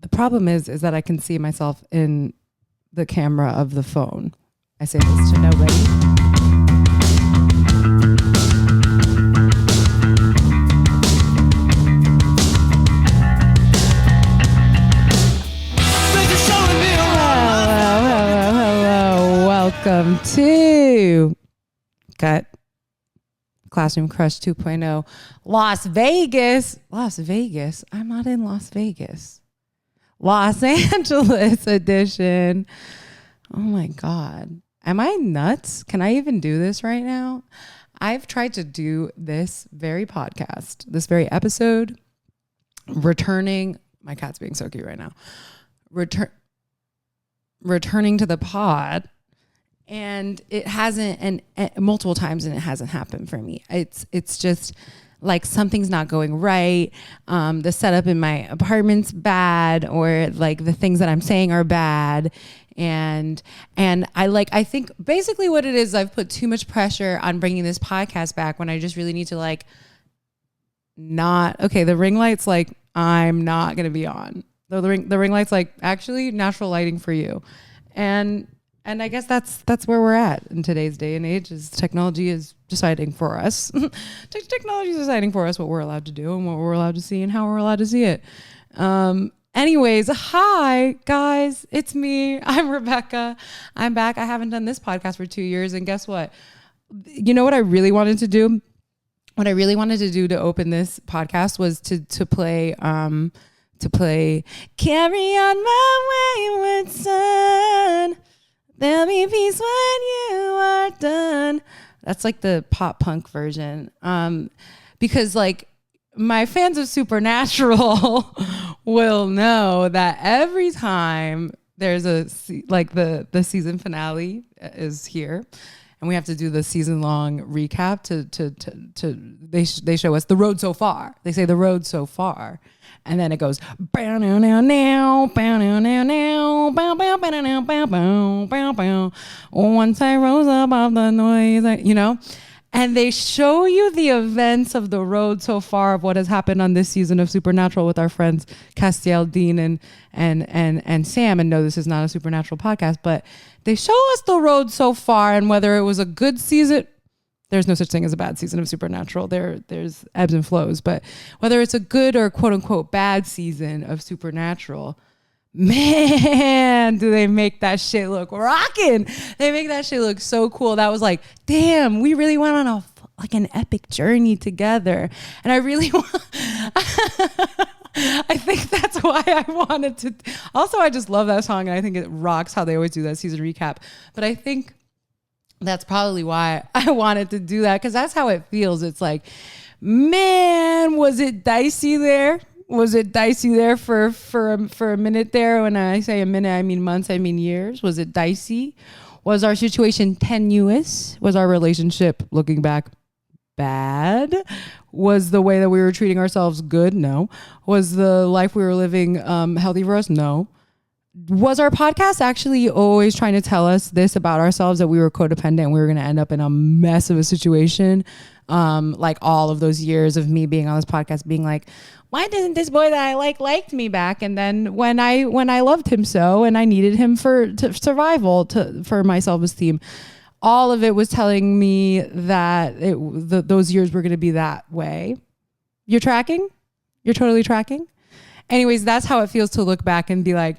The problem is that I can see myself in the camera of the phone. I say this to nobody. Hello. Welcome to Cut Classroom Crush 2.0 Las Vegas. Las Vegas? I'm not in Las Vegas. Los Angeles edition. Oh my God. Am I nuts? Can I even do this right now? I've tried to do this very podcast, this very episode, returning. My cat's being so cute right now. Returning to the pod. And it hasn't, and multiple times, and it hasn't happened for me. It's just like something's not going right. The setup in my apartment's bad, or like the things that I'm saying are bad. And I think basically what it is, I've put too much pressure on bringing this podcast back when I just really need to the ring light's like, I'm not going to be on. The ring light's like, actually natural lighting for you. And I guess that's where we're at in today's day and age, is technology is deciding for us. Technology is deciding for us what we're allowed to do and what we're allowed to see and how we're allowed to see it. Anyways, hi guys, it's me. I'm Rebecca. I'm back. I haven't done this podcast for 2 years, and guess what? You know what I really wanted to do? What I really wanted to do to open this podcast was to play "Carry On My Wayward Son. There'll be peace when you are done." That's like the pop punk version. Because like my fans of Supernatural will know that every time there's the season finale is here, and we have to do the season long recap they show us the road so far. They say the road so far. And then it goes bow now now now bow now now now bow bow bow now bow bow bow bow. Once I rose above the noise, and they show you the events of the road so far of what has happened on this season of Supernatural with our friends Castiel, Dean, and Sam. And no, this is not a Supernatural podcast, but they show us the road so far and whether it was a good season. There's no such thing as a bad season of Supernatural. There's ebbs and flows, but whether it's a good or quote unquote bad season of Supernatural, man, do they make that shit look rocking. They make that shit look so cool. That was like, damn, we really went on an epic journey together. And I really I think that's why I wanted to. Also, I just love that song, and I think it rocks how they always do that season recap. But I think that's probably why I wanted to do that, because that's how it feels. It's like, man, was it dicey there? Was it dicey there for a minute there? When I say a minute, I mean months, I mean years. Was it dicey? Was our situation tenuous? Was our relationship, looking back, bad? Was the way that we were treating ourselves good? No. Was the life we were living healthy for us? No. Was our podcast actually always trying to tell us this about ourselves, that we were codependent and we were going to end up in a mess of a situation? Like all of those years of me being on this podcast being like, why didn't this boy that I liked me back? And then when I loved him so, and I needed him for survival, for my self-esteem, all of it was telling me that those years were going to be that way. You're tracking? You're totally tracking? Anyways, that's how it feels to look back and be like,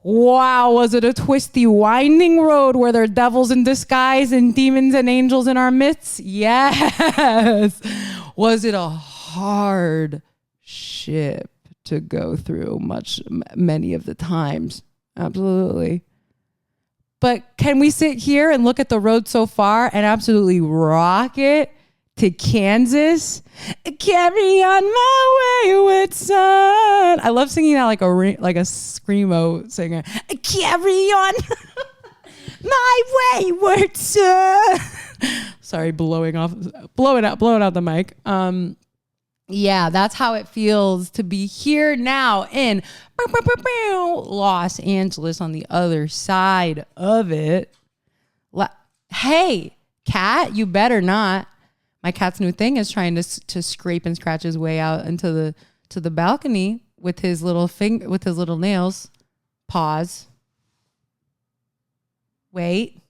wow, was it a twisty, winding road? Were there devils in disguise and demons and angels in our midst? Yes. Was it a hard ship to go through many of the times? Absolutely. But can we sit here and look at the road so far and absolutely rock it to Kansas? Carry on my wayward son. I love singing that like a screamo singer. Carry on my wayward son. Sorry, blowing out the mic. Yeah, that's how it feels to be here now in Los Angeles on the other side of it. Hey, cat, you better not. My cat's new thing is trying to scrape and scratch his way out into the balcony. with his little finger, with his little nails. Pause. Wait.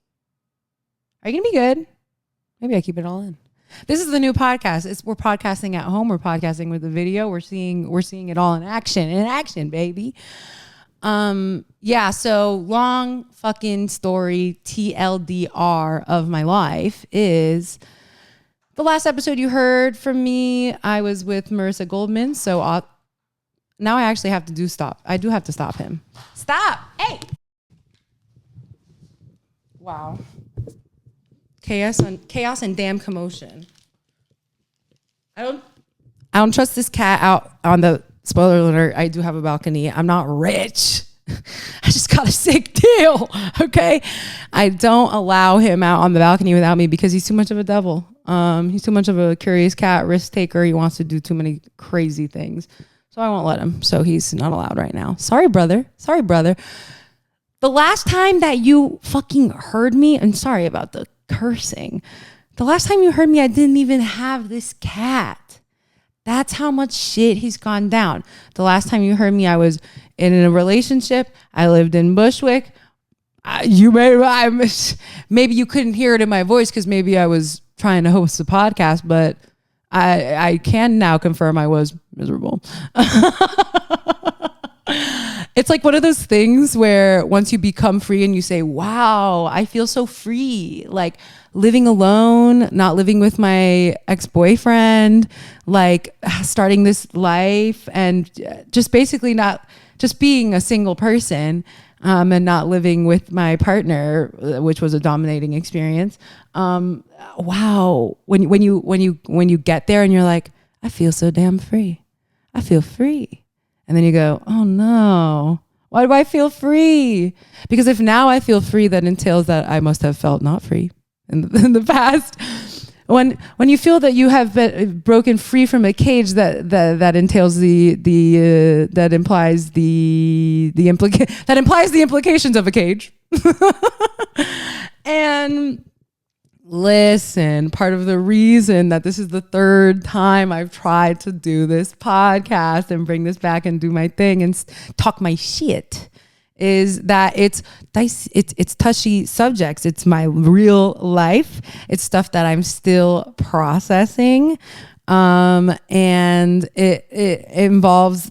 Are you gonna be good? Maybe I keep it all in. This is the new podcast. We're podcasting at home. We're podcasting with the video. We're seeing it all in action, baby. Yeah. So long fucking story TLDR of my life is the last episode you heard from me. I was with Marissa Goldman. So now I actually have to stop. I do have to stop him. Stop. Hey. Wow. Chaos and damn commotion. I don't trust this cat out on the spoiler alert. I do have a balcony. I'm not rich. I just got a sick deal. Okay. I don't allow him out on the balcony without me because he's too much of a devil. He's too much of a curious cat, risk taker. He wants to do too many crazy things. So I won't let him. So he's not allowed right now. Sorry, brother. The last time that you fucking heard me, and sorry about the cursing. The last time you heard me, I didn't even have this cat. That's how much shit he's gone down. The last time you heard me, I was in a relationship. I lived in Bushwick. Maybe you couldn't hear it in my voice because maybe I was trying to host a podcast, but I can now confirm I was miserable. It's like one of those things where once you become free and you say, wow, I feel so free. Like living alone, not living with my ex-boyfriend, like starting this life and just basically not just being a single person and not living with my partner, which was a dominating experience. Wow. When you get there and you're like, I feel so damn free. I feel free. And then you go, oh no, why do I feel free? Because if now I feel free, that entails that I must have felt not free in the past. When you feel that you have been broken free from a cage, that entails that implies the implications of a cage. And listen, part of the reason that this is the third time I've tried to do this podcast and bring this back and do my thing and talk my shit is that it's touchy subjects. It's my real life. It's stuff that I'm still processing. And it involves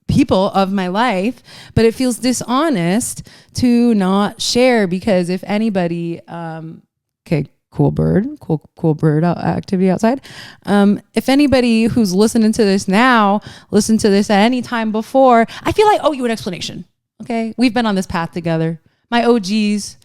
people of my life, but it feels dishonest to not share because if anybody, okay, cool bird activity outside. If anybody who's listening to this now, listened to this at any time before, I feel like I owe you an explanation. Okay, we've been on this path together. My OGs,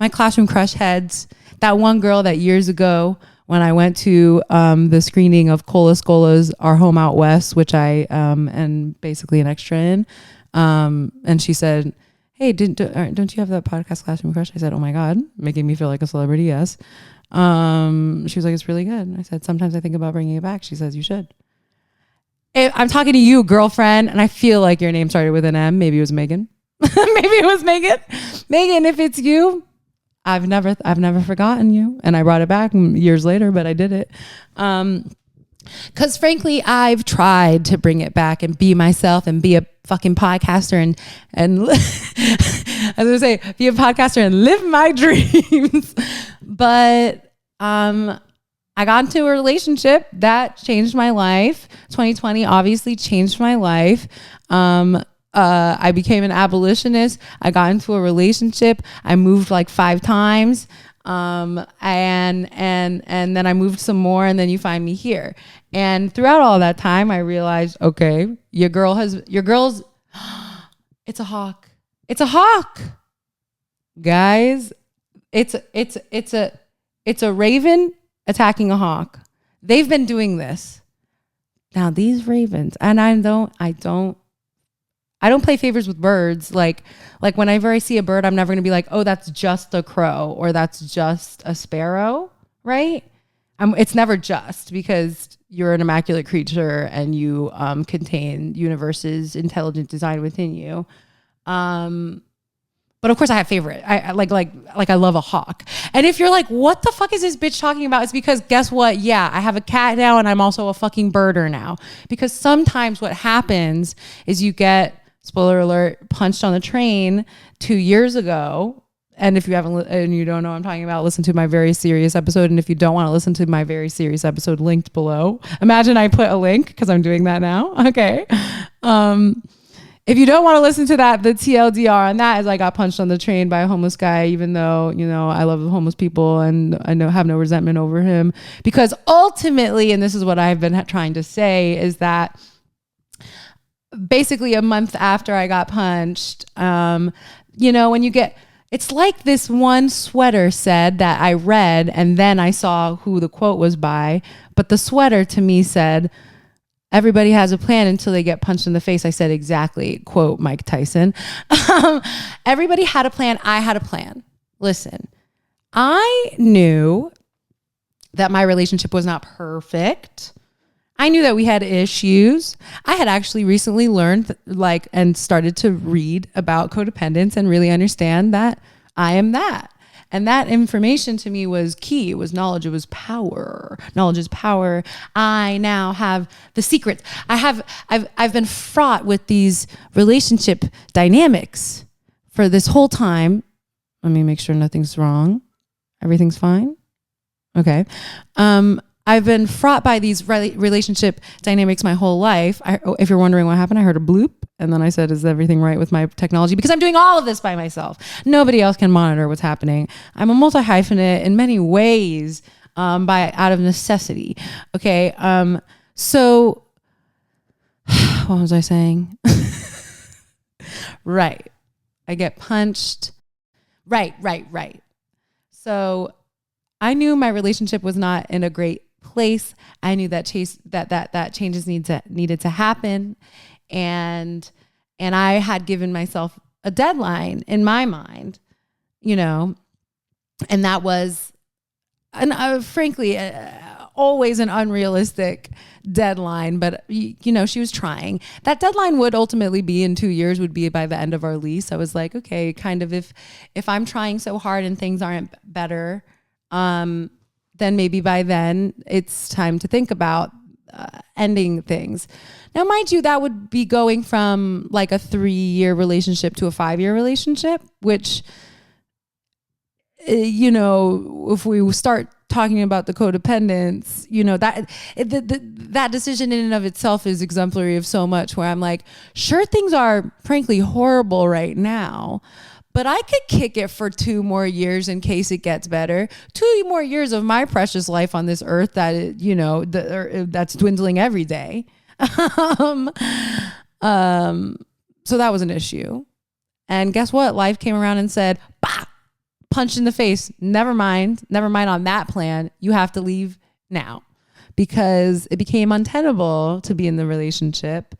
my classroom crush heads, that one girl that years ago when I went to the screening of Cola Scola's Our Home Out West, which I am basically an extra in, and she said, hey, don't you have that podcast Classroom Crush? I said, oh my God, making me feel like a celebrity, yes. She was like, it's really good. I said, sometimes I think about bringing it back. She says, you should. I'm talking to you, girlfriend, and I feel like your name started with an M. Maybe it was Megan. Maybe it was Megan. Megan, if it's you, I've never forgotten you. And I brought it back years later, but I did it. Because frankly, I've tried to bring it back and be myself and be a fucking podcaster and I was gonna say be a podcaster and live my dreams. But I got into a relationship that changed my life. 2020 obviously changed my life. I became an abolitionist. I got into a relationship. I moved like 5 times. And then I moved some more and then you find me here. And throughout all that time, I realized, okay, your girl's, it's a hawk. It's a hawk. Guys, it's a raven attacking a hawk. They've been doing this. Now these ravens, and I don't play favors with birds. Like whenever I see a bird, I'm never going to be like, oh, that's just a crow or that's just a sparrow, right? It's never just because you're an immaculate creature and you contain universe's intelligent design within you. But of course I have favorite. I like I love a hawk. And if you're like, what the fuck is this bitch talking about? It's because guess what? Yeah, I have a cat now and I'm also a fucking birder now. Because sometimes what happens is you get, spoiler alert, punched on the train 2 years ago. And if you haven't, and you don't know what I'm talking about, listen to my very serious episode. And if you don't want to listen to my very serious episode, linked below. Imagine I put a link because I'm doing that now. Okay. If you don't want to listen to that, the TLDR on that is I got punched on the train by a homeless guy, even though, you know, I love homeless people and I have no resentment over him. Because ultimately, and this is what I've been trying to say, is that basically a month after I got punched, you know, when you get, it's like this one sweater said that I read and then I saw who the quote was by, but the sweater to me said, everybody has a plan until they get punched in the face. I said exactly, quote Mike Tyson. Everybody had a plan. I had a plan. Listen, I knew that my relationship was not perfect. I knew that we had issues. I had actually recently learned and started to read about codependence and really understand that I am that. And that information to me was key. It was knowledge. It was power. Knowledge is power. I now have the secrets. I've been fraught with these relationship dynamics for this whole time. Let me make sure nothing's wrong. Everything's fine. Okay. I've been fraught by these relationship dynamics my whole life. If you're wondering what happened, I heard a bloop. And then I said, is everything right with my technology? Because I'm doing all of this by myself. Nobody else can monitor what's happening. I'm a multi-hyphenate in many ways out of necessity. Okay. So what was I saying? Right. I get punched. Right. So I knew my relationship was not in a great place. I knew that changes needed to happen. And I had given myself a deadline in my mind, you know, and that was, frankly, always an unrealistic deadline, but you know, she was trying. That deadline would ultimately be in 2 years, would be by the end of our lease. I was like, okay, kind of if I'm trying so hard and things aren't better, then maybe by then it's time to think about ending things. Now, mind you, that would be going from like a 3-year relationship to a 5-year relationship, which, you know, if we start talking about the codependence, you know, that decision in and of itself is exemplary of so much, where I'm like, sure, things are frankly horrible right now, but I could kick it for 2 more years in case it gets better. 2 more years of my precious life on this earth that, you know, that's dwindling every day. So that was an issue. And guess what? Life came around and said, bah, punch in the face. Never mind on that plan. You have to leave now, because it became untenable to be in the relationship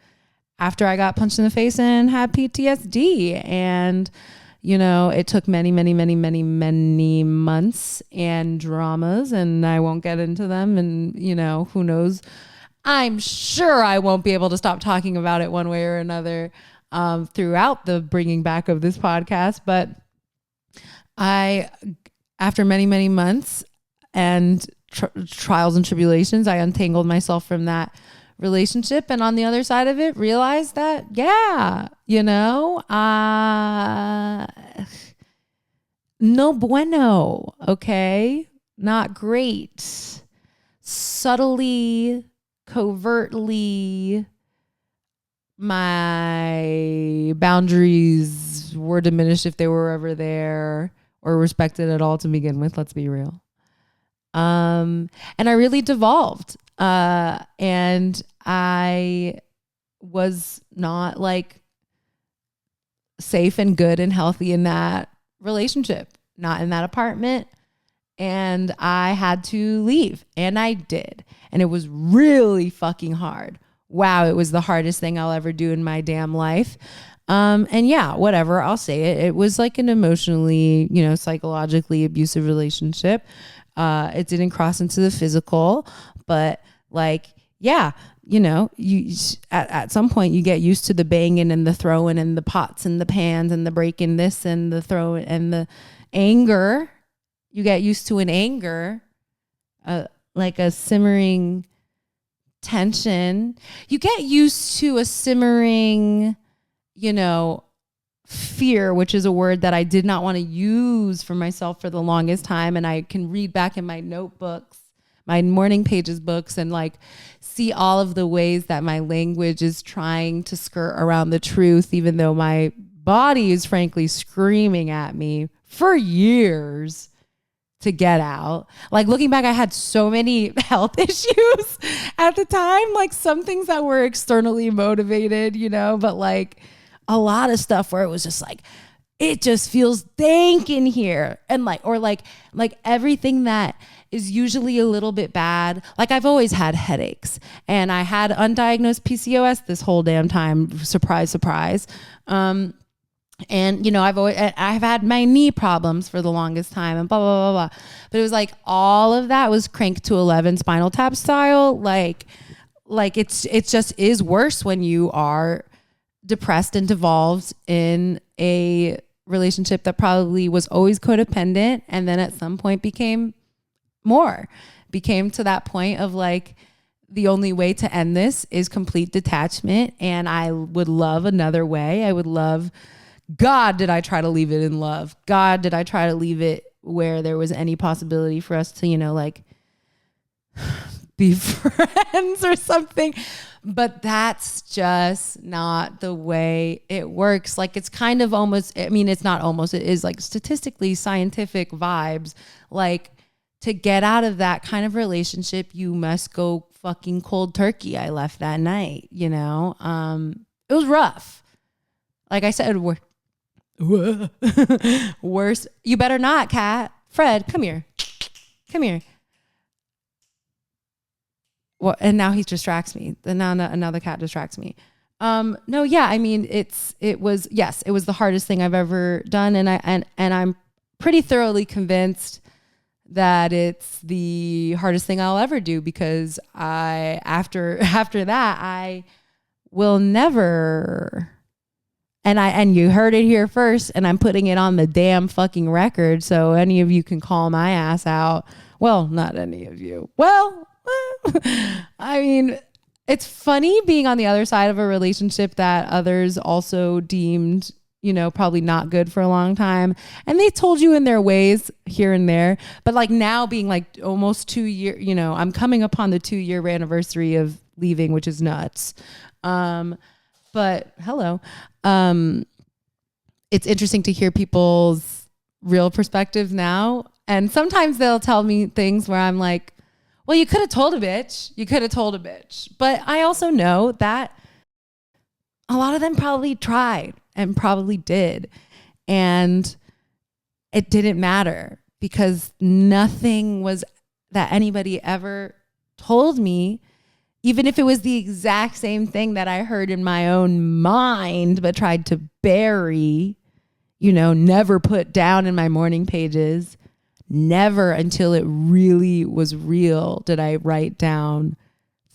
after I got punched in the face and had PTSD. And you know, it took many months and dramas, and I won't get into them. And, you know, who knows? I'm sure I won't be able to stop talking about it one way or another throughout the bringing back of this podcast. But after many months and trials and tribulations, I untangled myself from that relationship, and on the other side of it realized that, yeah, you know, no bueno. Okay. Not great. Subtly, covertly, my boundaries were diminished, if they were ever there, or respected at all to begin with. Let's be real. And I really devolved. And I was not like safe and good and healthy in that relationship, not in that apartment. And I had to leave, and I did. And it was really fucking hard. Wow. It was the hardest thing I'll ever do in my damn life. And yeah, whatever, I'll say it. It was like an emotionally, you know, psychologically abusive relationship. It didn't cross into the physical, but like, yeah, you know, at some point you get used to the banging and the throwing and the pots and the pans and the breaking this and the throwing and the anger. You get used to an anger, like a simmering tension. You get used to a simmering, you know, fear, which is a word that I did not want to use for myself for the longest time. And I can read back in my notebooks, my morning pages books, and like see all of the ways that my language is trying to skirt around the truth, even though my body is frankly screaming at me for years to get out. Like looking back, I had so many health issues at the time, like some things that were externally motivated, you know, but like a lot of stuff where it was just like, it just feels dank in here. And like, or like everything that is usually a little bit bad. Like I've always had headaches and I had undiagnosed PCOS this whole damn time. Surprise, surprise. And you know, I've had my knee problems for the longest time and blah, blah, blah, blah. But it was like all of that was cranked to 11 Spinal Tap style. Like it just is worse when you are depressed and devolved in a relationship that probably was always codependent. And then at some point became to that point of like, the only way to end this is complete detachment. And I would love another way. I would love, God, did I try to leave it in love? God, did I try to leave it where there was any possibility for us to, you know, like be friends or something? But that's just not the way it works. Like it's kind of almost, I mean, it's not almost, it is like statistically scientific vibes. Like to get out of that kind of relationship, you must go fucking cold turkey. I left that night, you know? It was rough. Like I said, worse. You better not, Kat. Fred, come here. Come here. Well, and now he distracts me. And now another cat distracts me. No, yeah, I mean, it was the hardest thing I've ever done. And I'm pretty thoroughly convinced that it's the hardest thing I'll ever do, because after that, I will never, and you heard it here first, and I'm putting it on the damn fucking record, so any of you can call my ass out. Well, not any of you. Well, I mean, it's funny being on the other side of a relationship that others also deemed, you know, probably not good for a long time. And they told you in their ways here and there, but like now being like almost 2 years, you know, I'm coming upon the 2-year anniversary of leaving, which is nuts. But hello. It's interesting to hear people's real perspectives now. And sometimes they'll tell me things where I'm like, well, you could have told a bitch. You could have told a bitch. But I also know that a lot of them probably tried and probably did. And it didn't matter, because nothing was that anybody ever told me, even if it was the exact same thing that I heard in my own mind, but tried to bury, you know, never put down in my morning pages. Never until it really was real did I write down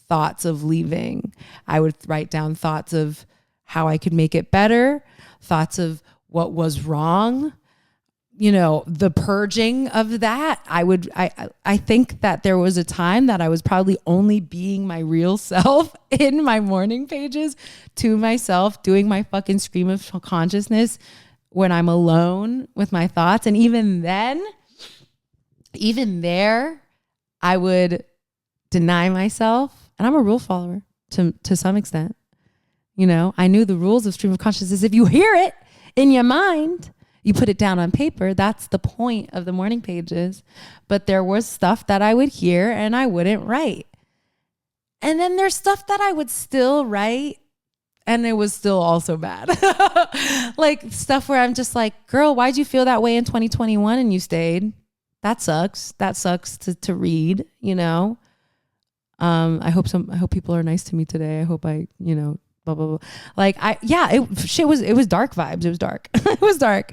thoughts of leaving. I would write down thoughts of how I could make it better, thoughts of what was wrong, you know, the purging of that. I think that there was a time that I was probably only being my real self in my morning pages to myself, doing my fucking stream of consciousness when I'm alone with my thoughts. And even there, I would deny myself. And I'm a rule follower to some extent. You know, I knew the rules of stream of consciousness. If you hear it in your mind, you put it down on paper. That's the point of the morning pages. But there was stuff that I would hear and I wouldn't write. And then there's stuff that I would still write, and it was still also bad. Like stuff where I'm just like, girl, why'd you feel that way in 2021 and you stayed? That sucks. That sucks to read, you know? I hope people are nice to me today. I hope I, you know, blah, blah, blah. Like it was dark vibes. It was dark. It was dark.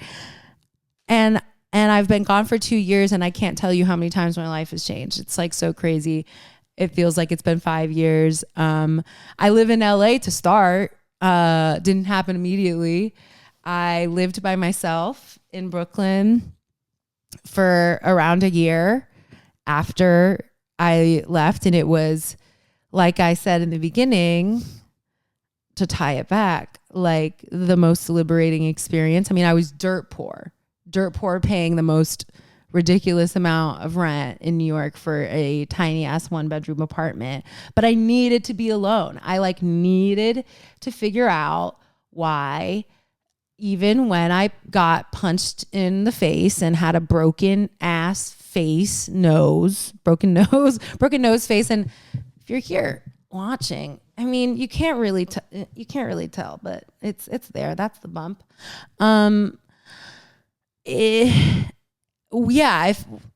And I've been gone for 2 years, and I can't tell you how many times my life has changed. It's like so crazy. it feels like it's been 5 years. I live in LA to start. Didn't happen immediately. I lived by myself in Brooklyn for around a year after I left. And it was, like I said in the beginning, to tie it back, like the most liberating experience. I mean, I was dirt poor paying the most ridiculous amount of rent in New York for a tiny ass 1-bedroom apartment, but I needed to be alone. I like needed to figure out why, even when I got punched in the face and had a broken nose, face. And if you're here watching, I mean, you can't really tell, but it's there. That's the bump.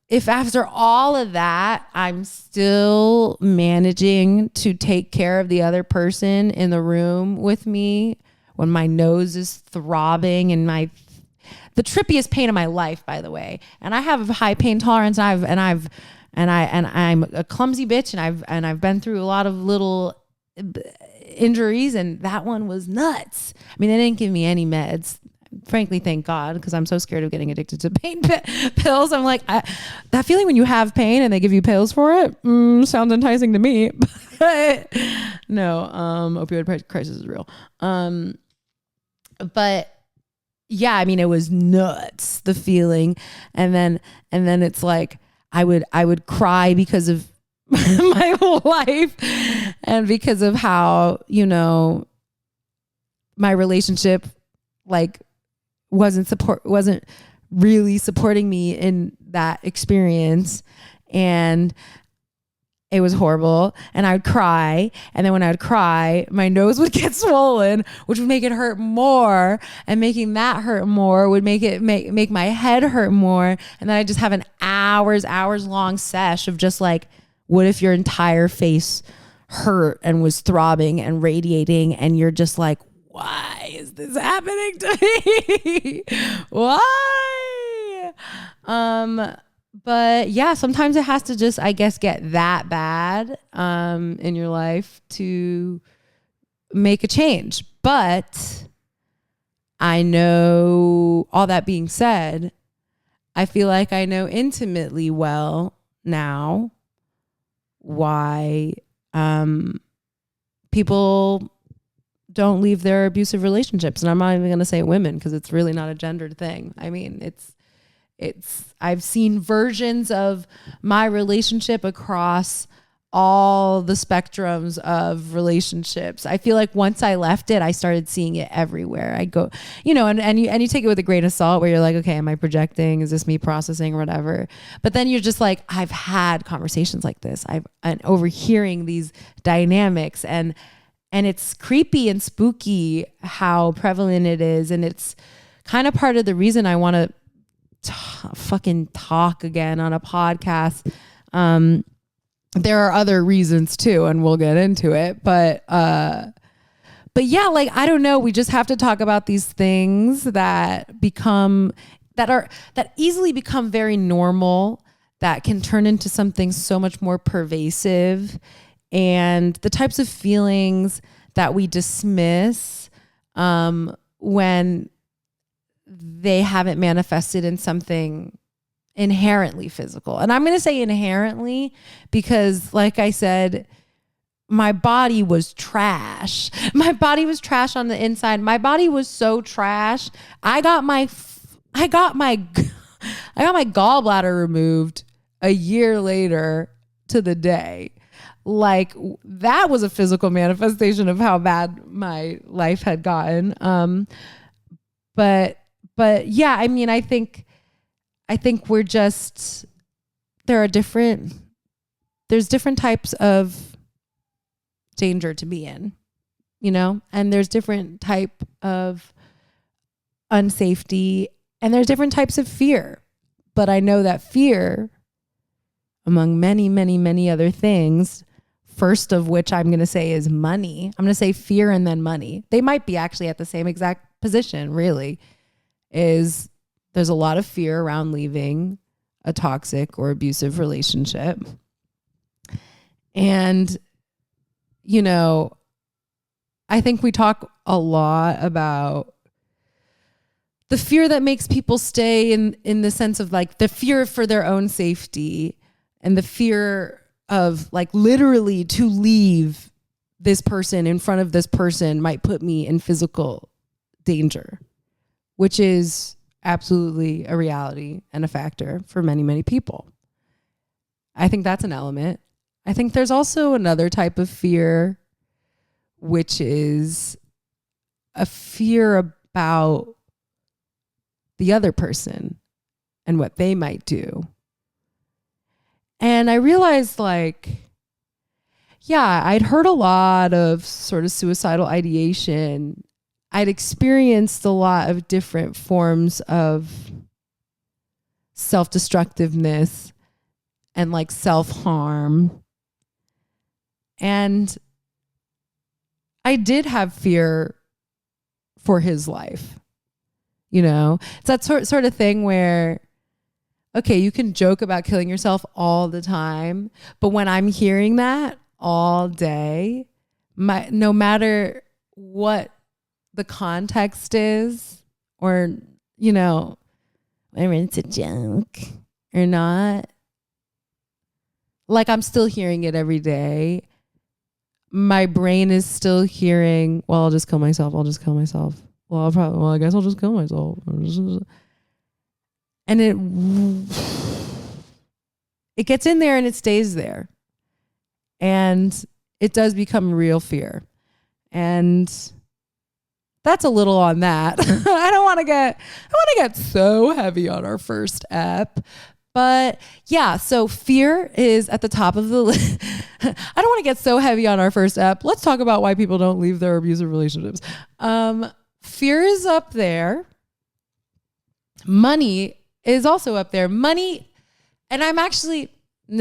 If after all of that, I'm still managing to take care of the other person in the room with me when my nose is throbbing and the trippiest pain of my life, by the way. And I have a high pain tolerance. I'm a clumsy bitch, and I've been through a lot of little injuries, and that one was nuts. I mean, they didn't give me any meds. Frankly, thank God, because I'm so scared of getting addicted to pain pills. I'm like, that feeling when you have pain and they give you pills for it sounds enticing to me. But no, opioid crisis is real. But yeah, I mean, it was nuts, the feeling. And then it's like, I would cry because of my life and because of how, my relationship, like, wasn't really supporting me in that experience. And it was horrible. And I would cry. And then when I would cry, my nose would get swollen, which would make it hurt more. And making that hurt more would make my head hurt more. And then I just have an hours long sesh of just like, what if your entire face hurt and was throbbing and radiating, and you're just like, why is this happening to me? Why? But yeah, sometimes it has to just, I guess, get that bad in your life to make a change. But I know, all that being said, I feel like I know intimately well now why people don't leave their abusive relationships. And I'm not even going to say women, because it's really not a gendered thing. I mean, I've seen versions of my relationship across all the spectrums of relationships. I feel like once I left it, I started seeing it everywhere. I go, and you take it with a grain of salt, where you're like, okay, am I projecting? Is this me processing or whatever? But then you're just like, I've had conversations like this. I'm overhearing these dynamics, and it's creepy and spooky how prevalent it is. And it's kind of part of the reason I want to fucking talk again on a podcast. There are other reasons too, and we'll get into it. But yeah, like, I don't know. We just have to talk about these things that easily become very normal, that can turn into something so much more pervasive, and the types of feelings that we dismiss when they haven't manifested in something inherently physical. And I'm going to say inherently because, like I said, my body was trash. My body was trash on the inside. My body was so trash. I got my gallbladder removed a year later to the day. Like, that was a physical manifestation of how bad my life had gotten. But yeah, I mean, I think we're just, there's different types of danger to be in, and there's different type of unsafety, and there's different types of fear. But I know that fear, among many, many, many other things, first of which I'm going to say is money. I'm going to say fear and then money. They might be actually at the same exact position, really. There's a lot of fear around leaving a toxic or abusive relationship. And, you know, I think we talk a lot about the fear that makes people stay in the sense of like the fear for their own safety and the fear of like literally to leave this person in front of this person might put me in physical danger, which is absolutely a reality and a factor for many, many people. I think that's an element. I think there's also another type of fear, which is a fear about the other person and what they might do. And I realized like, yeah, I'd heard a lot of sort of suicidal ideation. I'd experienced a lot of different forms of self-destructiveness and like self-harm. And I did have fear for his life. You know, it's that sort of thing where, okay, you can joke about killing yourself all the time, but when I'm hearing that all day, no matter what the context is, or, you know, whether it's a joke or not, like I'm still hearing it every day. My brain is still hearing, well, I'll just kill myself. Well, I guess I'll just kill myself. And it gets in there and it stays there. And it does become real fear. And that's a little on that. I don't want to get so heavy on our first ep. But yeah, so fear is at the top of the list. I don't want to get so heavy on our first ep. Let's talk about why people don't leave their abusive relationships. Fear is up there. Money is also up there. Money, and I'm actually, and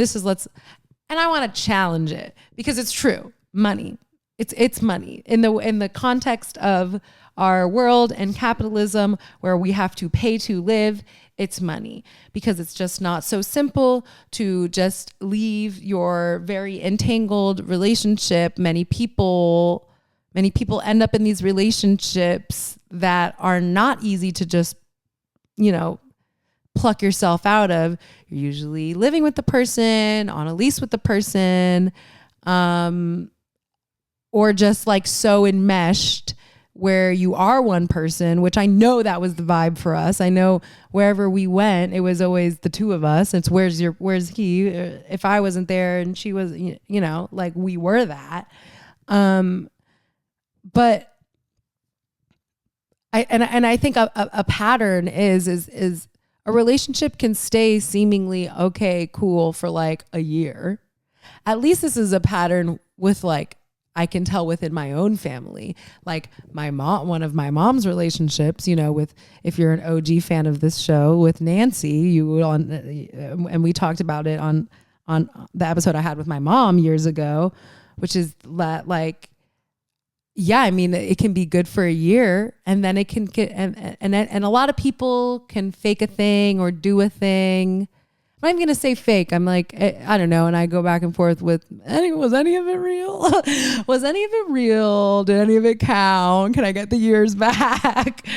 I want to challenge it because it's true. Money. It's money. In the context of our world and capitalism where we have to pay to live, it's money, because it's just not so simple to just leave your very entangled relationship. Many people end up in these relationships that are not easy to just, you know, pluck yourself out of. You're usually living with the person, on a lease with the person, or just like so enmeshed where you are one person, which I know that was the vibe for us. I know wherever we went, it was always the two of us. It's where's he? If I wasn't there and she was, you know, like we were that. But I think a pattern is a relationship can stay seemingly okay, cool for like a year. At least this is a pattern with like, I can tell within my own family, like one of my mom's relationships, you know, with, if you're an OG fan of this show, with Nancy, and we talked about it on the episode I had with my mom years ago, which is that like, yeah, I mean, it can be good for a year and then it can get, and a lot of people can fake a thing or do a thing. I'm not even going to say fake. I'm like, I don't know. And I go back and forth with, was any of it real? Was any of it real? Did any of it count? Can I get the years back?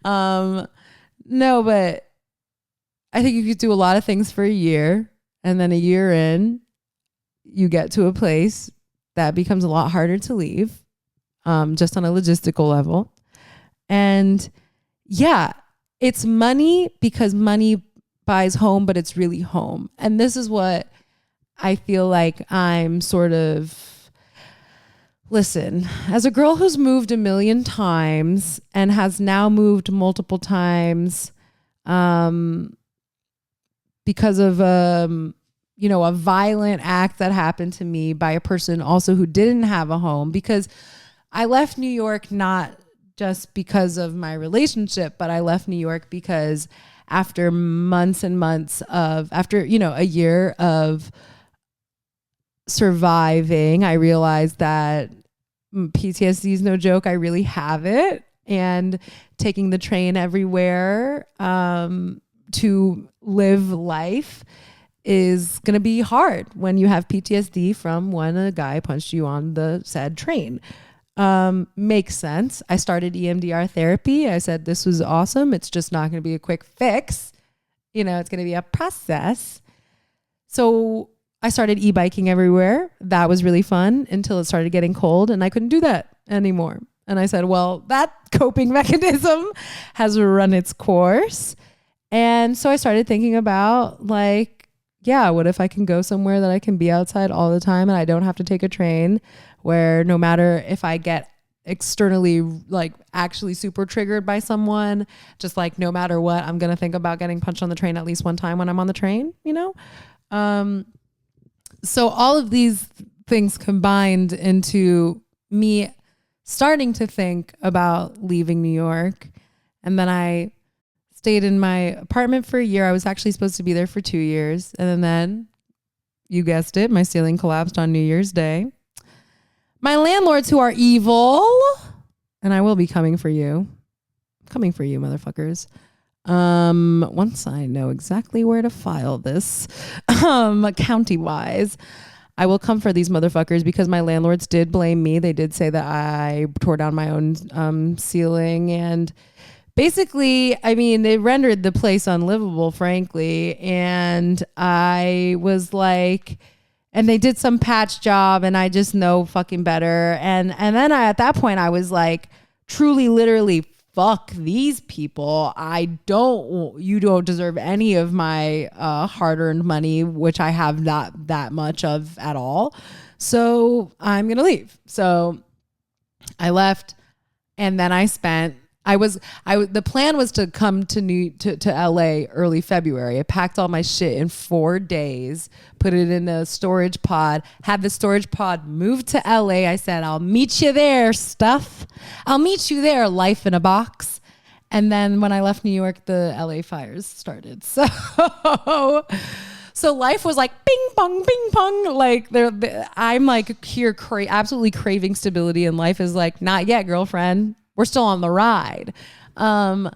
No, but I think you could do a lot of things for a year. And then a year in, you get to a place that becomes a lot harder to leave, just on a logistical level. And yeah, it's money, because money buys home, but it's really home. And this is what I feel like I'm sort of, listen, as a girl who's moved a million times and has now moved multiple times, because of, you know, a violent act that happened to me by a person also who didn't have a home, because I left New York not just because of my relationship, but I left New York because after months and months of, after, you know, a year of surviving, I realized that PTSD is no joke. I really have it. And taking the train everywhere to live life is going to be hard when you have PTSD from when a guy punched you on the said train. Makes sense. I started EMDR therapy. I said, this was awesome. It's just not going to be a quick fix. You know, it's going to be a process. So I started e-biking everywhere. That was really fun until it started getting cold and I couldn't do that anymore. And I said, well, that coping mechanism has run its course. And so I started thinking about like, yeah, what if I can go somewhere that I can be outside all the time and I don't have to take a train, where no matter if I get externally like actually super triggered by someone, just like no matter what, I'm going to think about getting punched on the train at least one time when I'm on the train, you know? So all of these things combined into me starting to think about leaving New York. And then I stayed in my apartment for a year. I was actually supposed to be there for 2 years. And then you guessed it, my ceiling collapsed on New Year's Day. My landlords, who are evil, and I will be coming for you. Coming for you, motherfuckers. Once I know exactly where to file this, county wise, I will come for these motherfuckers because my landlords did blame me. They did say that I tore down my own ceiling, and basically, I mean, it rendered the place unlivable, frankly. And I was like, and they did some patch job, and I just know fucking better. And then at that point, I was like, truly, literally, fuck these people. You don't deserve any of my hard-earned money, which I have not that much of at all. So I'm going to leave. So I left, and then the plan was to come to LA early February. I packed all my shit in 4 days, put it in a storage pod, had the storage pod moved to LA. I said, I'll meet you there, stuff. I'll meet you there, life in a box. And then when I left New York, the LA fires started. So life was like ping pong, like I'm like here absolutely craving stability, and life is like, not yet, girlfriend. We're still on the ride. And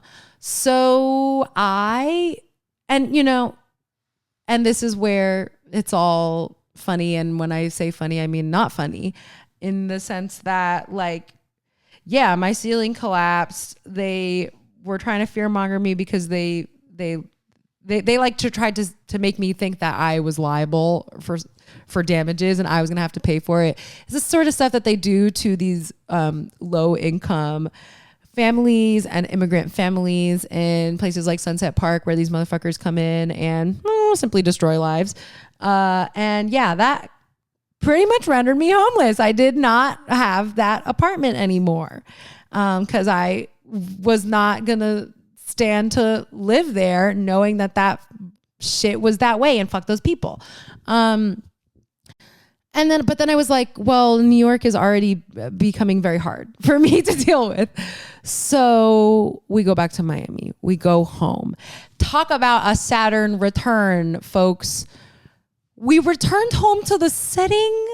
this is where it's all funny. And when I say funny, I mean not funny, in the sense that, like, yeah, my ceiling collapsed. They were trying to fearmonger me because they like to try to make me think that I was liable for damages and I was going to have to pay for it. It's the sort of stuff that they do to these low income families and immigrant families in places like Sunset Park, where these motherfuckers come in and simply destroy lives. And yeah, that pretty much rendered me homeless. I did not have that apartment anymore because I was not going to stand to live there knowing that shit was that way, and fuck those people. But then I was like, well, New York is already becoming very hard for me to deal with. So we go back to Miami. We go home. Talk about a Saturn return, folks. We returned home to the setting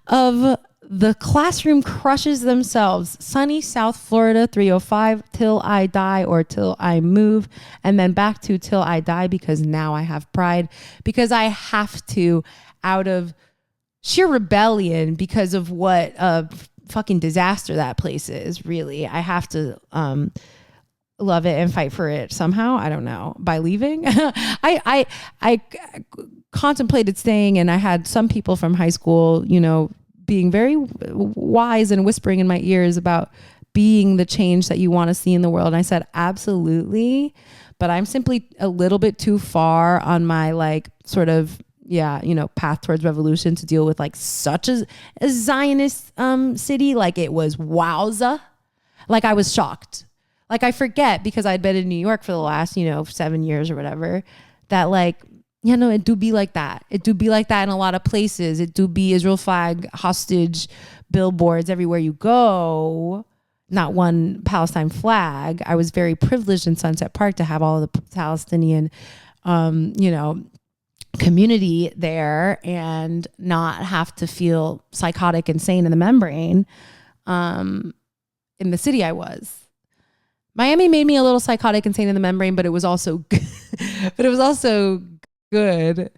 of The Classroom Crushes themselves. Sunny South Florida, 305, Till I Die or Till I Move. And then back to Till I Die, because now I have pride. Because I have to, out of sheer rebellion, because of what a fucking disaster that place is, really. I have to love it and fight for it somehow. I don't know, by leaving. I contemplated staying, and I had some people from high school, being very wise and whispering in my ears about being the change that you want to see in the world. And I said, absolutely. But I'm simply a little bit too far on my path towards revolution to deal with like such a Zionist city. Like, it was wowza. Like, I was shocked. Like, I forget, because I'd been in New York for the last, 7 years or whatever, that like, it do be like that. It do be like that in a lot of places. It do be Israel flag hostage billboards everywhere you go. Not one Palestine flag. I was very privileged in Sunset Park to have all of the Palestinian, community there, and not have to feel psychotic, insane in the membrane in the city I was. Miami made me a little psychotic, insane in the membrane, but it was also good.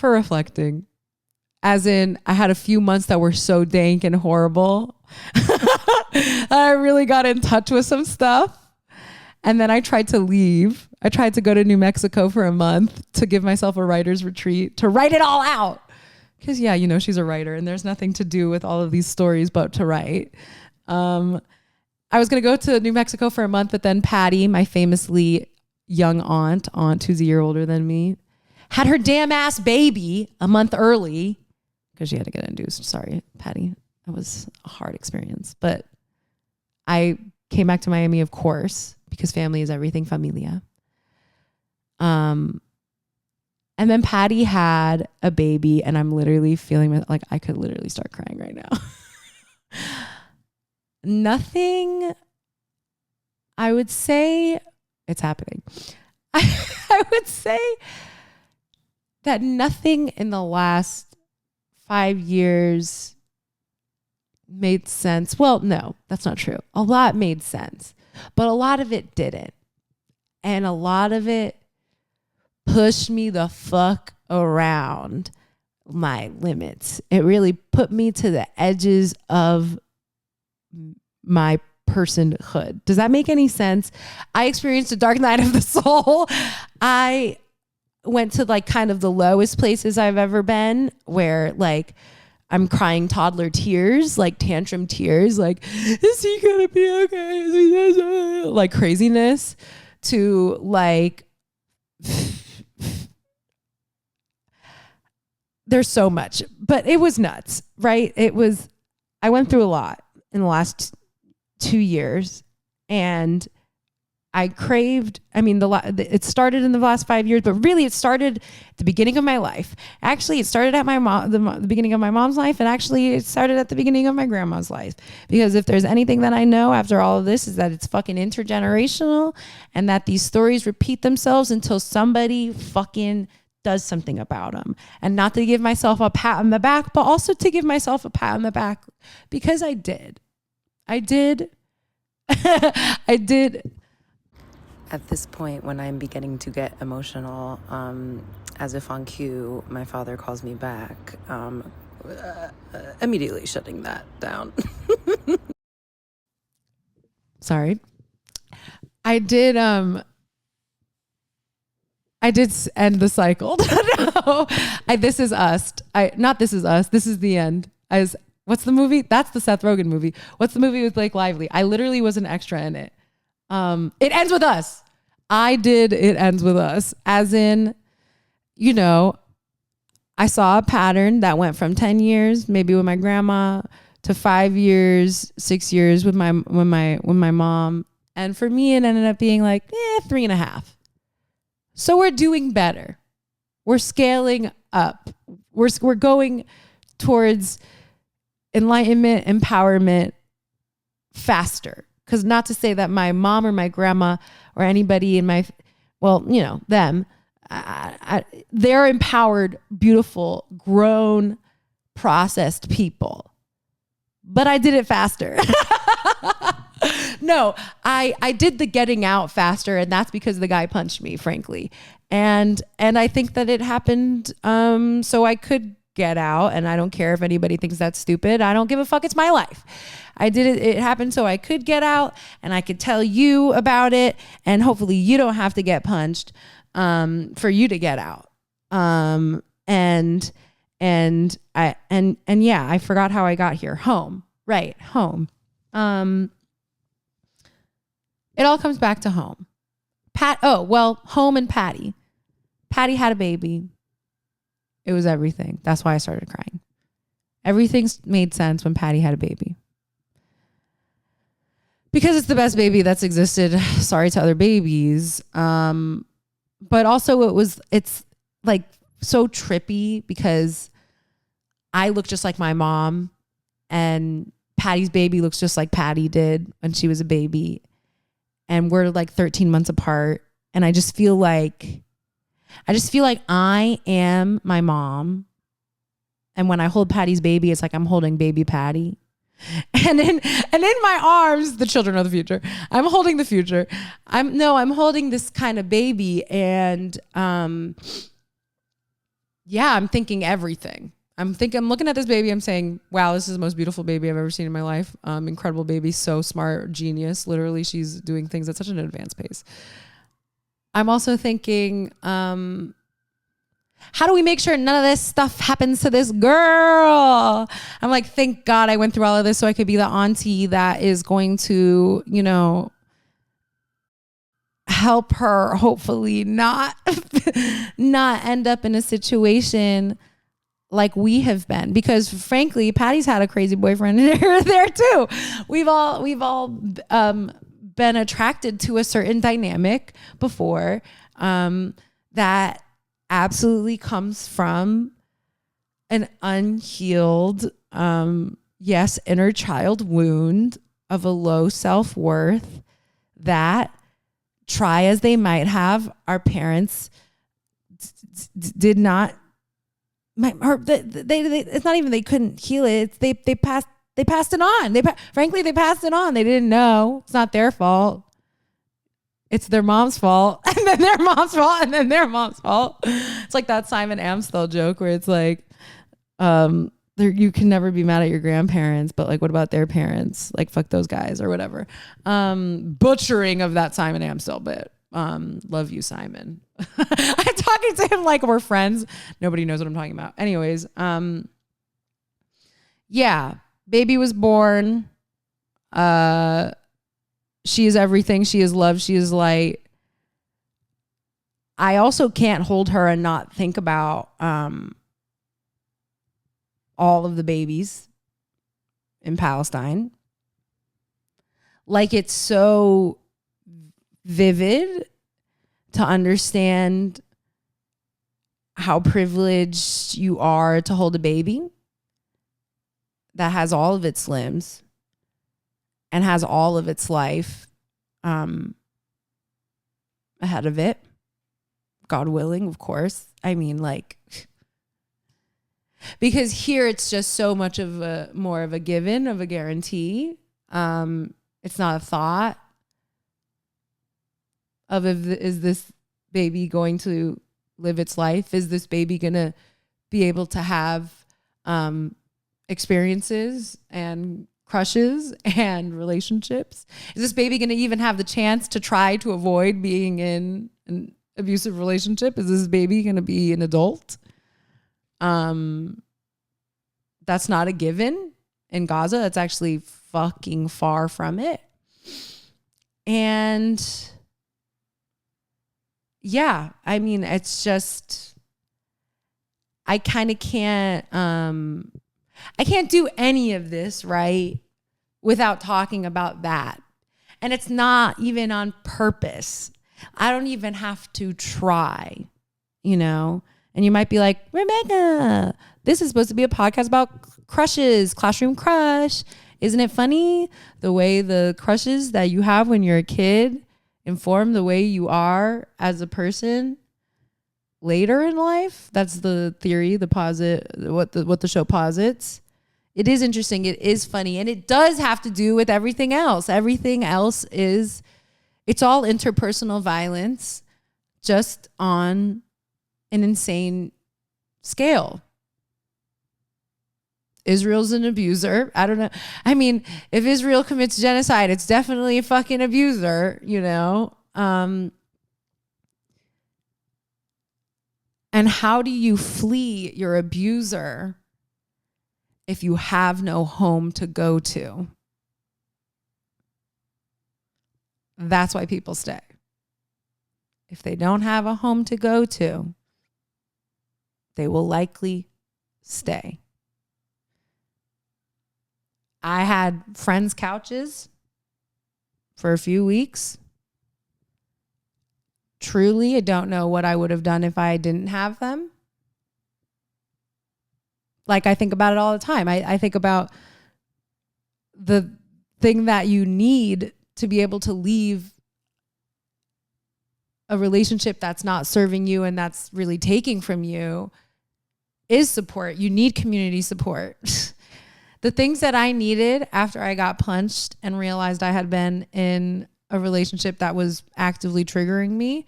for reflecting. As in, I had a few months that were so dank and horrible. I really got in touch with some stuff. And then I tried to leave. I tried to go to New Mexico for a month to give myself a writer's retreat, to write it all out. Because, yeah, you know, she's a writer and there's nothing to do with all of these stories but to write. I was going to go to New Mexico for a month, but then Patty, my famously young aunt who's a year older than me, had her damn ass baby a month early because she had to get induced. Sorry, Patty. That was a hard experience. But I came back to Miami, of course, because family is everything, familia. And then Patty had a baby, and I'm literally feeling like I could literally start crying right now. Nothing, I would say, it's happening. I would say that nothing in the last 5 years made sense. Well, no, that's not true. A lot made sense, but a lot of it didn't. And a lot of it pushed me the fuck around my limits. It really put me to the edges of my personhood. Does that make any sense? I experienced a dark night of the soul. I went to like kind of the lowest places I've ever been, where like I'm crying toddler tears, like tantrum tears, like, is he gonna be okay? Like craziness, to like, there's so much, but it was nuts, right? I went through a lot in the last 2 years, and I craved, it started in the last 5 years, but really it started at the beginning of my life. Actually, it started at the beginning of my mom's life, and actually it started at the beginning of my grandma's life. Because if there's anything that I know after all of this, is that it's fucking intergenerational, and that these stories repeat themselves until somebody fucking does something about them. And not to give myself a pat on the back, but also to give myself a pat on the back, because I did. I did. At this point, when I'm beginning to get emotional, as if on cue, my father calls me back, immediately shutting that down. Sorry. I did end the cycle. No. This Is Us. Not This Is Us. This Is the End. What's the movie? That's the Seth Rogen movie. What's the movie with Blake Lively? I literally was an extra in it. It Ends With Us. It Ends With Us. As in, you know, I saw a pattern that went from 10 years, maybe with my grandma, to 5 years, 6 years with my mom. And for me, it ended up being like 3.5. So we're doing better. We're scaling up. We're going towards enlightenment, empowerment faster. Because not to say that my mom or my grandma or anybody in my, well, you know, them, they're empowered, beautiful, grown, processed people. But I did it faster. No, I did the getting out faster, and that's because the guy punched me, frankly. And I think that it happened so I could get out, and I don't care if anybody thinks that's stupid. I don't give a fuck. It's my life. I did it. It happened so I could get out, and I could tell you about it, and hopefully you don't have to get punched for you to get out. And yeah, I forgot how I got here. Home. Right. Home. It all comes back to home. Home and Patty. Patty had a baby. It was everything. That's why I started crying. Everything made sense when Patty had a baby. Because it's the best baby that's existed. Sorry to other babies. But also it's like so trippy because I look just like my mom, and Patty's baby looks just like Patty did when she was a baby. And we're like 13 months apart. And I just feel like I am my mom. And when I hold Patty's baby, it's like I'm holding baby Patty. And in my arms, the children of the future. I'm holding the future. I'm holding this kind of baby. And yeah, I'm thinking everything. I'm looking at this baby. I'm saying, wow, this is the most beautiful baby I've ever seen in my life. Incredible baby. So smart, genius. Literally, she's doing things at such an advanced pace. I'm also thinking, how do we make sure none of this stuff happens to this girl? I'm like, thank God I went through all of this so I could be the auntie that is going to, you know, help her hopefully not end up in a situation like we have been, because frankly, Patty's had a crazy boyfriend there too. We've all been attracted to a certain dynamic before, that absolutely comes from an unhealed, inner child wound of a low self-worth that, try as they might have, our parents did not. It's not even they couldn't heal it. They passed it on. Frankly, they passed it on. They didn't know. It's not their fault. It's their mom's fault, and then their mom's fault, and then their mom's fault. It's like that Simon Amstel joke where it's like, you can never be mad at your grandparents, but like, what about their parents? Like, fuck those guys or whatever. Butchering of that Simon Amstel bit. Love you, Simon. I'm talking to him like we're friends. Nobody knows what I'm talking about. Anyways, yeah, baby was born. She is everything. She is love. She is light. I also can't hold her and not think about all of the babies in Palestine. Like, it's so vivid to understand how privileged you are to hold a baby that has all of its limbs and has all of its life ahead of it. God willing, of course. I mean, like, because here it's just so much of more of a given, of a guarantee. It's not a thought of, is this baby going to live its life? Is this baby going to be able to have experiences and crushes and relationships? Is this baby going to even have the chance to try to avoid being in an abusive relationship? Is this baby going to be an adult? That's not a given in Gaza. That's actually fucking far from it. And yeah, I mean, it's just, I kind of can't, I can't do any of this, right, without talking about that. And it's not even on purpose. I don't even have to try, you know? And you might be like, Rebecca, this is supposed to be a podcast about crushes, classroom crush. Isn't it funny the way the crushes that you have when you're a kid inform the way you are as a person later in life? That's the theory, what the show posits. It is interesting. It is funny. And it does have to do with everything else. Everything else it's all interpersonal violence, just on an insane scale. Israel's an abuser. I don't know. I mean, if Israel commits genocide, it's definitely a fucking abuser, you know? And how do you flee your abuser if you have no home to go to? That's why people stay. If they don't have a home to go to, they will likely stay. I had friends' couches for a few weeks. Truly, I don't know what I would have done if I didn't have them. Like, I think about it all the time. I think about the thing that you need to be able to leave a relationship that's not serving you and that's really taking from you is support. You need community support. The things that I needed after I got punched and realized I had been in a relationship that was actively triggering me,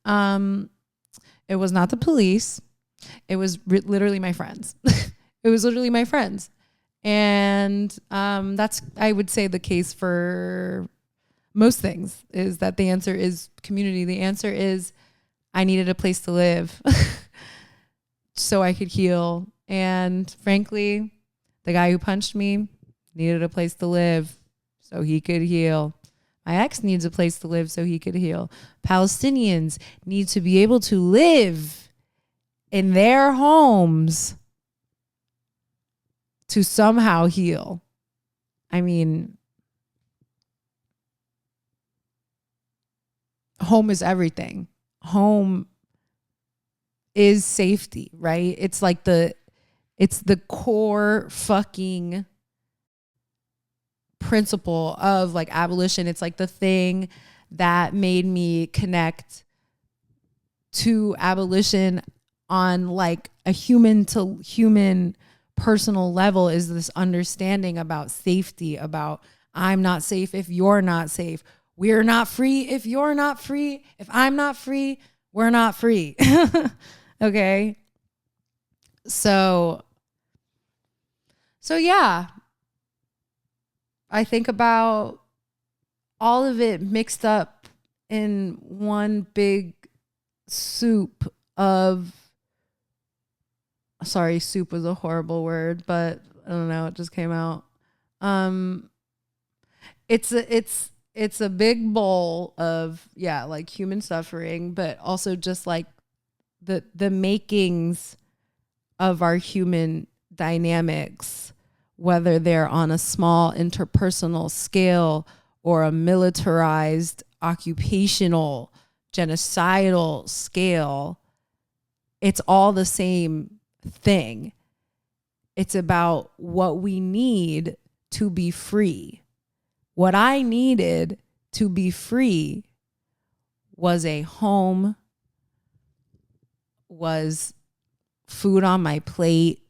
it was not the police. It was literally my friends. It was literally my friends. And that's, I would say, the case for most things, is that the answer is community. The answer is I needed a place to live so I could heal. And frankly, the guy who punched me needed a place to live so he could heal. My ex needs a place to live so he could heal. Palestinians need to be able to live in their homes to somehow heal. I mean, home is everything. Home is safety, right? It's like it's the core fucking principle of like abolition. It's like the thing that made me connect to abolition on like a human to human personal level, is this understanding about safety, about I'm not safe if you're not safe. We're not free if you're not free. If I'm not free, we're not free. Okay. So yeah, I think about all of it mixed up in one big soup of, sorry, soup was a horrible word, but I don't know, it just came out. It's a big bowl of, yeah, like human suffering, but also just like the makings of our human dynamics, whether they're on a small interpersonal scale or a militarized, occupational, genocidal scale. It's all the same thing. It's about what we need to be free. What I needed to be free was a home, was food on my plate,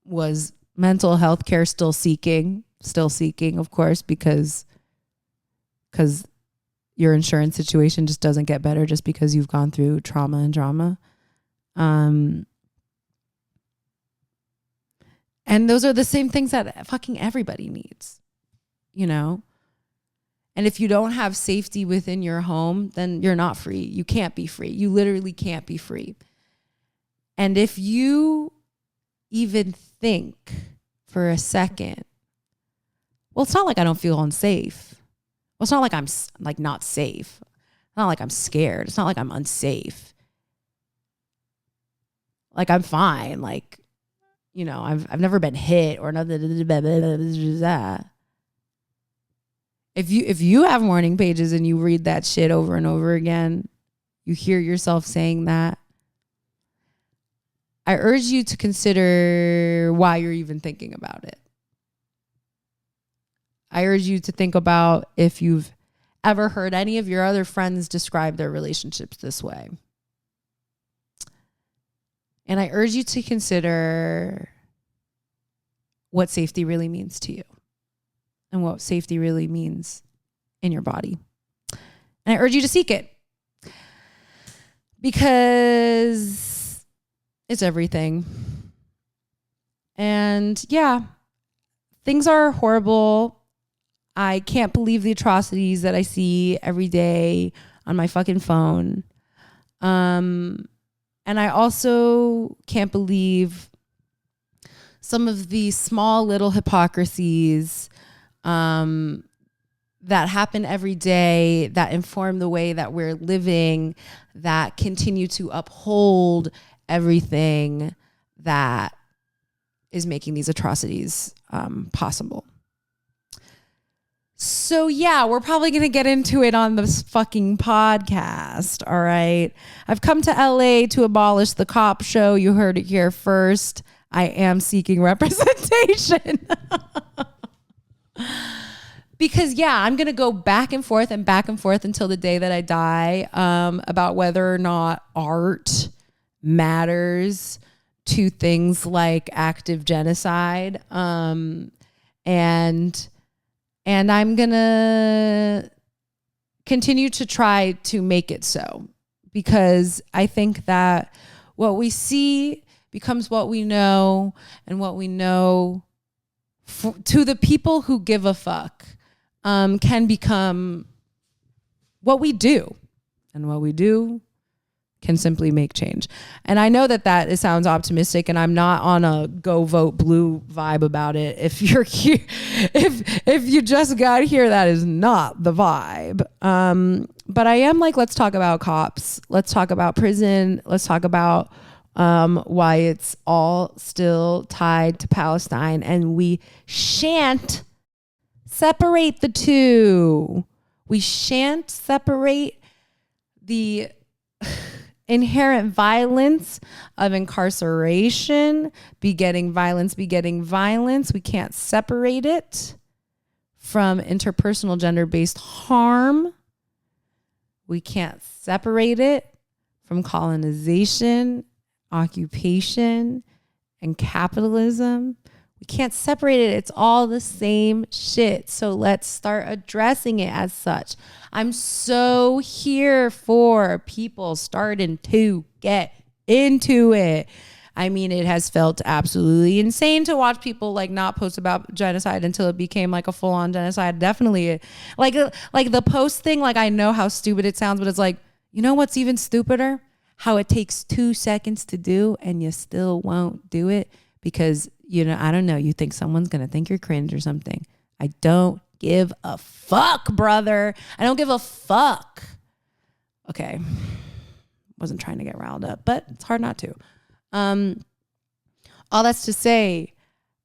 was mental health care, still seeking, of course, because your insurance situation just doesn't get better just because you've gone through trauma and drama. And those are the same things that fucking everybody needs, you know? And if you don't have safety within your home, then you're not free. You can't be free. You literally can't be free. And if you even think for a second, well, it's not like I don't feel unsafe. Well, it's not like I'm like not safe. It's not like I'm scared. It's not like I'm unsafe. Like I'm fine. Like, you know, I've never been hit or nothing. If you have morning pages and you read that shit over and over again, you hear yourself saying that, I urge you to consider why you're even thinking about it. I urge you to think about if you've ever heard any of your other friends describe their relationships this way. And I urge you to consider what safety really means to you and what safety really means in your body. And I urge you to seek it because it's everything. And yeah, things are horrible. I can't believe the atrocities that I see every day on my fucking phone. And I also can't believe some of the small little hypocrisies that happen every day, that inform the way that we're living, that continue to uphold everything that is making these atrocities possible. So yeah, we're probably going to get into it on this fucking podcast. All right. I've come to LA to abolish the cop show. You heard it here first. I am seeking representation. Because yeah, I'm going to go back and forth until the day that I die about whether or not art matters to things like active genocide. And I'm going to continue to try to make it so, because I think that what we see becomes what we know, and what we know to the people who give a fuck can become what we do, and what we do can simply make change. And I know that it sounds optimistic, and I'm not on a go vote blue vibe about it. If you're here, if you just got here, that is not the vibe. But I am like, let's talk about cops. Let's talk about prison. Let's talk about why it's all still tied to Palestine, and we shan't separate the two. We shan't separate the inherent violence of incarceration, begetting violence. We can't separate it from interpersonal gender-based harm. We can't separate it from colonization, occupation, and capitalism. We can't separate it. It's all the same shit. So let's start addressing it as such. I'm so here for people starting to get into it. I mean, it has felt absolutely insane to watch people like not post about genocide until it became like a full-on genocide. Definitely like the post thing. Like, I know how stupid it sounds, but it's like, you know what's even stupider? How it takes 2 seconds to do and you still won't do it because, you know, I don't know, you think someone's going to think you're cringe or something. I don't give a fuck, brother. I don't give a fuck. Okay. Wasn't trying to get riled up, but it's hard not to. All that's to say,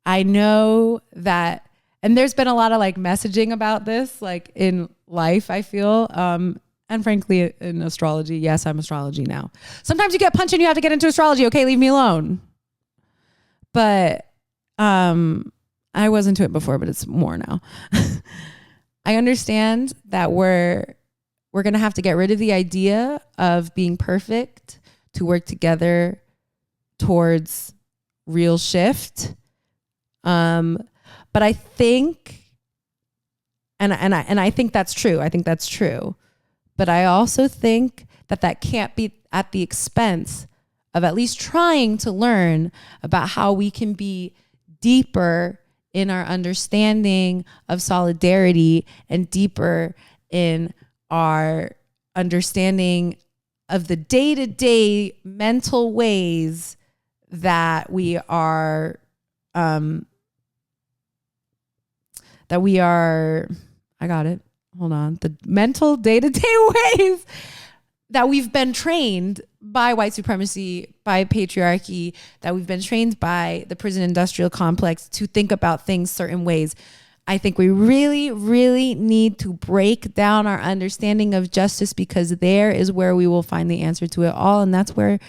I know that, and there's been a lot of like messaging about this, like in life, I feel, and frankly, in astrology. Yes, I'm astrology now. Sometimes you get punched and you have to get into astrology. Okay, leave me alone. But I was into it before, but it's more now. I understand that we're going to have to get rid of the idea of being perfect to work together towards real shift. But I think, and I think that's true. I think that's true. But I also think that can't be at the expense of at least trying to learn about how we can be deeper in our understanding of solidarity and deeper in our understanding of the day-to-day mental ways that we are, I got it. Hold on. The mental day-to-day ways that we've been trained by white supremacy, by patriarchy, that we've been trained by the prison industrial complex to think about things certain ways. I think we really, really need to break down our understanding of justice, because there is where we will find the answer to it all. And that's where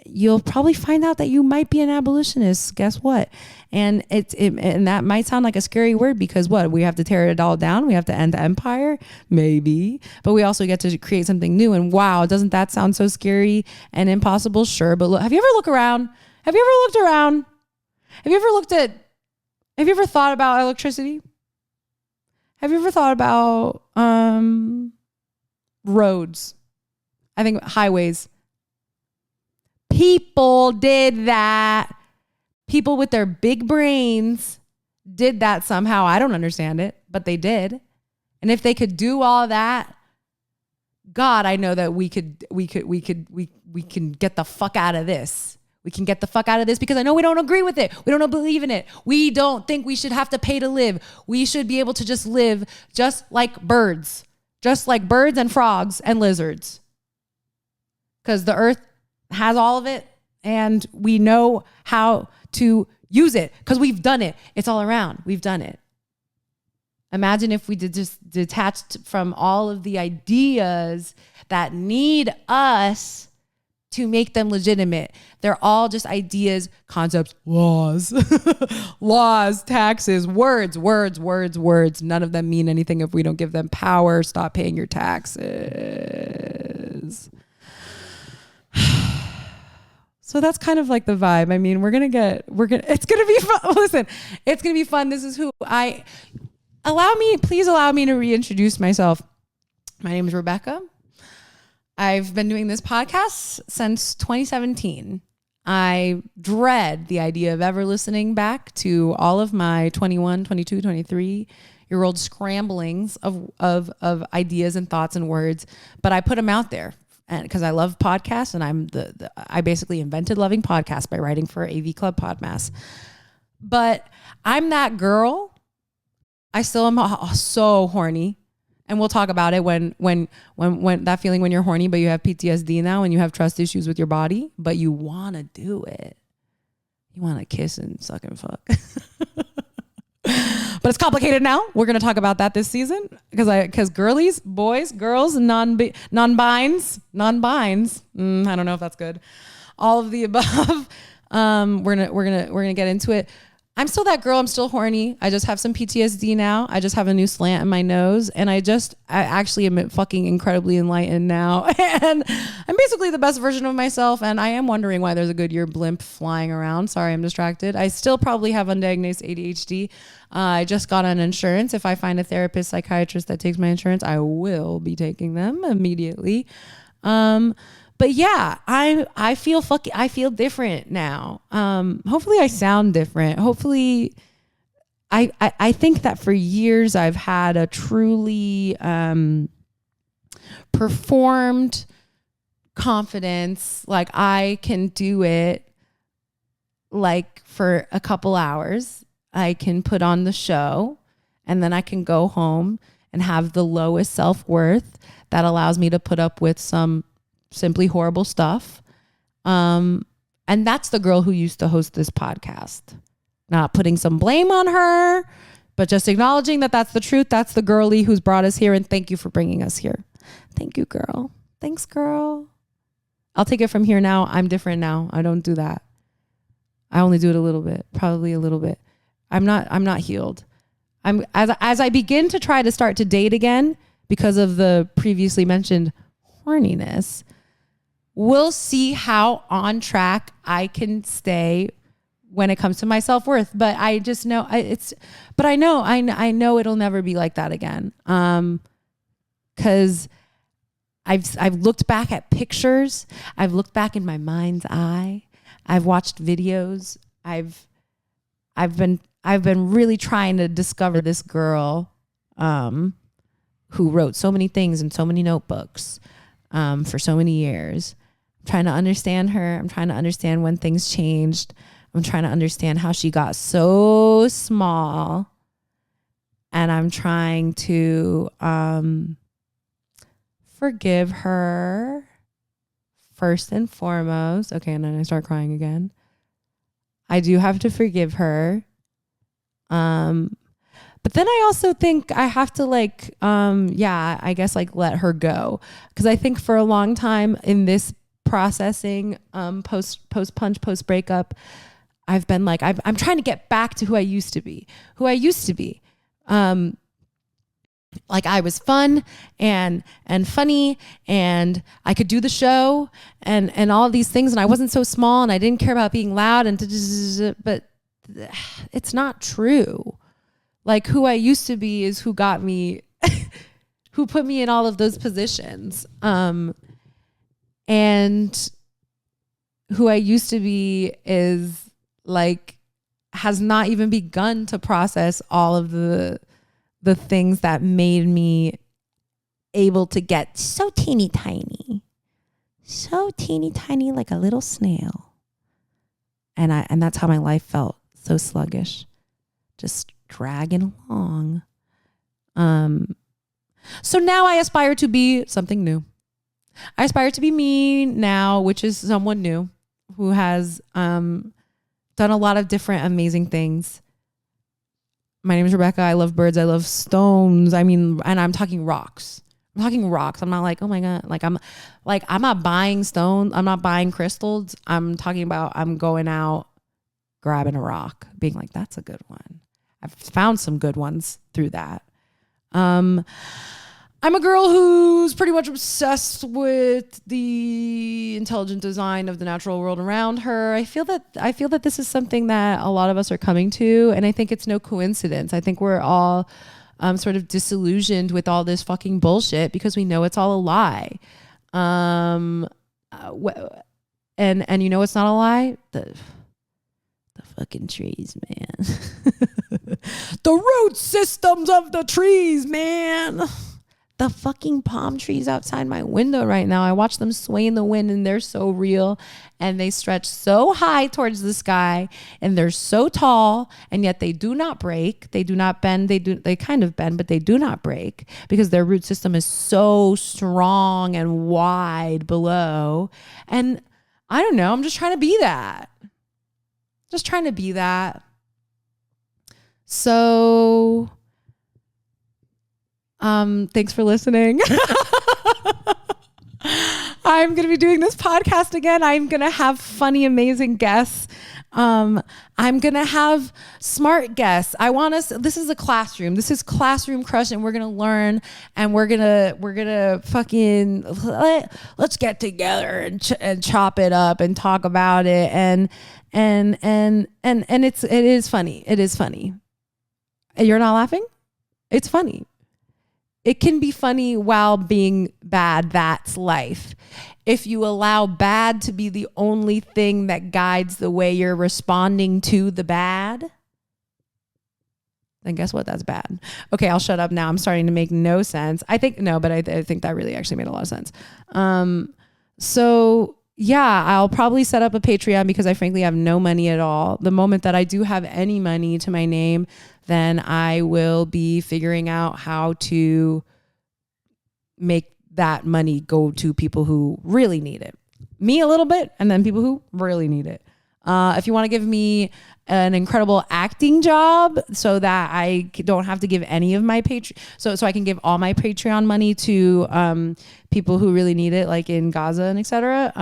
you'll probably find out that you might be an abolitionist. Guess what? And and that might sound like a scary word, because what? We have to tear it all down. We have to end the empire, maybe, but we also get to create something new. And wow, doesn't that sound so scary and impossible? Sure. But look, have you ever looked around? Have you ever looked around? Have you ever thought about electricity? Have you ever thought about roads? I think highways. People did that. People with their big brains did that somehow. I don't understand it, but they did. And if they could do all that, God, I know that we can get the fuck out of this. We can get the fuck out of this, because I know we don't agree with it. We don't believe in it. We don't think we should have to pay to live. We should be able to just live just like birds and frogs and lizards. Because the earth has all of it, and we know how to use it because we've done it. It's all around. We've done it. Imagine if we did just detached from all of the ideas that need us to make them legitimate. They're all just ideas, concepts, laws, laws, taxes, words. None of them mean anything if we don't give them power. Stop paying your taxes. So that's kind of like the vibe. I mean, it's going to be fun. Listen, it's going to be fun. This is who please allow me to reintroduce myself. My name is Rebecca. I've been doing this podcast since 2017. I dread the idea of ever listening back to all of my 21, 22, 23-year-old scramblings of ideas and thoughts and words, but I put them out there. And because I love podcasts, and I basically invented loving podcasts by writing for AV Club Podmas. But I'm that girl. I still am so horny. And we'll talk about it when that feeling when you're horny, but you have PTSD now and you have trust issues with your body, but you want to do it. You want to kiss and suck and fuck. But it's complicated now. We're going to talk about that this season because girlies, boys, girls, non-binds. I don't know if that's good. All of the above. We're gonna get into it. I'm still that girl. I'm still horny. I just have some PTSD now. I just have a new slant in my nose. And I actually am fucking incredibly enlightened now. And I'm basically the best version of myself. And I am wondering why there's a Goodyear blimp flying around. Sorry, I'm distracted. I still probably have undiagnosed ADHD. I just got on insurance. If I find a therapist, psychiatrist that takes my insurance, I will be taking them immediately. But yeah, I feel different now. Hopefully I sound different. Hopefully I think that for years I've had a truly performed confidence. Like I can do it like for a couple hours. I can put on the show and then I can go home and have the lowest self-worth that allows me to put up with some simply horrible stuff. And that's the girl who used to host this podcast. Not putting some blame on her, but just acknowledging that that's the truth. That's the girlie who's brought us here. And thank you for bringing us here. Thank you, girl. Thanks, girl. I'll take it from here now. I'm different now. I don't do that. I only do it a little bit, probably a little bit. I'm not healed. As I begin to try to start to date again because of the previously mentioned horniness, we'll see how on track I can stay when it comes to my self-worth. But I just know I know it'll never be like that again. Cause I've looked back at pictures. I've looked back in my mind's eye. I've watched videos. I've been really trying to discover this girl, who wrote so many things in so many notebooks, for so many years. I'm trying to understand her. I'm trying to understand when things changed. I'm trying to understand how she got so small. And I'm trying to forgive her first and foremost. Okay, and then I start crying again. I do have to forgive her. But then I also think I have to I guess let her go. Because I think for a long time in this processing, post punch, post breakup, I've been I'm trying to get back to who I used to be. I was fun and funny and I could do the show and all of these things. And I wasn't so small and I didn't care about being loud but it's not true. Like who I used to be is who got me, who put me in all of those positions. And who I used to be is has not even begun to process all of the things that made me able to get so teeny tiny like a little snail. And that's how my life felt, so sluggish, just dragging along. So now I aspire to be something new. I aspire to be me now, which is someone new who has done a lot of different amazing things. My name is Rebecca. I love birds. I love stones. And I'm talking rocks. I'm not oh my God. I'm not buying stones. I'm not buying crystals. I'm talking about, I'm going out, grabbing a rock, being that's a good one. I've found some good ones through that. I'm a girl who's pretty much obsessed with the intelligent design of the natural world around her. I feel that this is something that a lot of us are coming to, and I think it's no coincidence. I think we're all sort of disillusioned with all this fucking bullshit because we know it's all a lie. And you know it's not a lie? The fucking trees, man. The root systems of the trees, man. The fucking palm trees outside my window right now. I watch them sway in the wind, and they're so real, and they stretch so high towards the sky, and they're so tall, and yet they do not break. They do not bend. They kind of bend, but they do not break because their root system is so strong and wide below. And I don't know. I'm just trying to be that. Just trying to be that. So thanks for listening. I'm going to be doing this podcast again. I'm going to have funny, amazing guests. I'm going to have smart guests. This is a classroom. This is Classroom Crush, and we're going to learn, and we're going to fucking, let's get together and chop it up and talk about it. And it is funny. It is funny. You're not laughing? It's funny. It can be funny while being bad. That's life. If you allow bad to be the only thing that guides the way you're responding to the bad, then guess what? That's bad. Okay, I'll shut up now. I'm starting to make no sense. I think that really actually made a lot of sense. So yeah, I'll probably set up a Patreon because I frankly have no money at all. The moment that I do have any money to my name, then I will be figuring out how to make that money go to people who really need it. Me a little bit, and then people who really need it. If you want to give me an incredible acting job so that I don't have to give any of my so I can give all my Patreon money to people who really need it, like in Gaza and etc.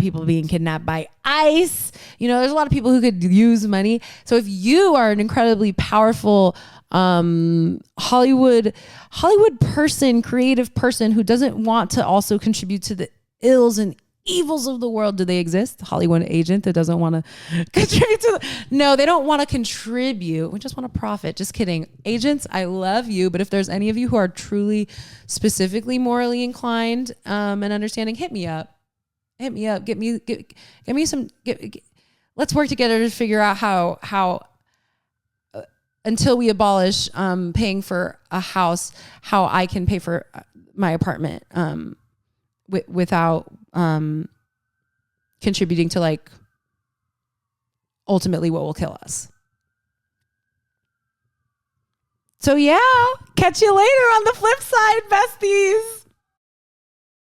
People being kidnapped by ICE. There's a lot of people who could use money. So if you are an incredibly powerful Hollywood person, creative person who doesn't want to also contribute to the ills and evils of the world. Do they exist? Hollywood agent that doesn't want to contribute to no, they don't want to contribute. We just want to profit. Just kidding. Agents, I love you. But if there's any of you who are truly specifically morally inclined and understanding, hit me up. Hit me up. Get me some. Let's work together to figure out how until we abolish paying for a house, how I can pay for my apartment without contributing to like ultimately what will kill us. So yeah, catch you later on the flip side, besties.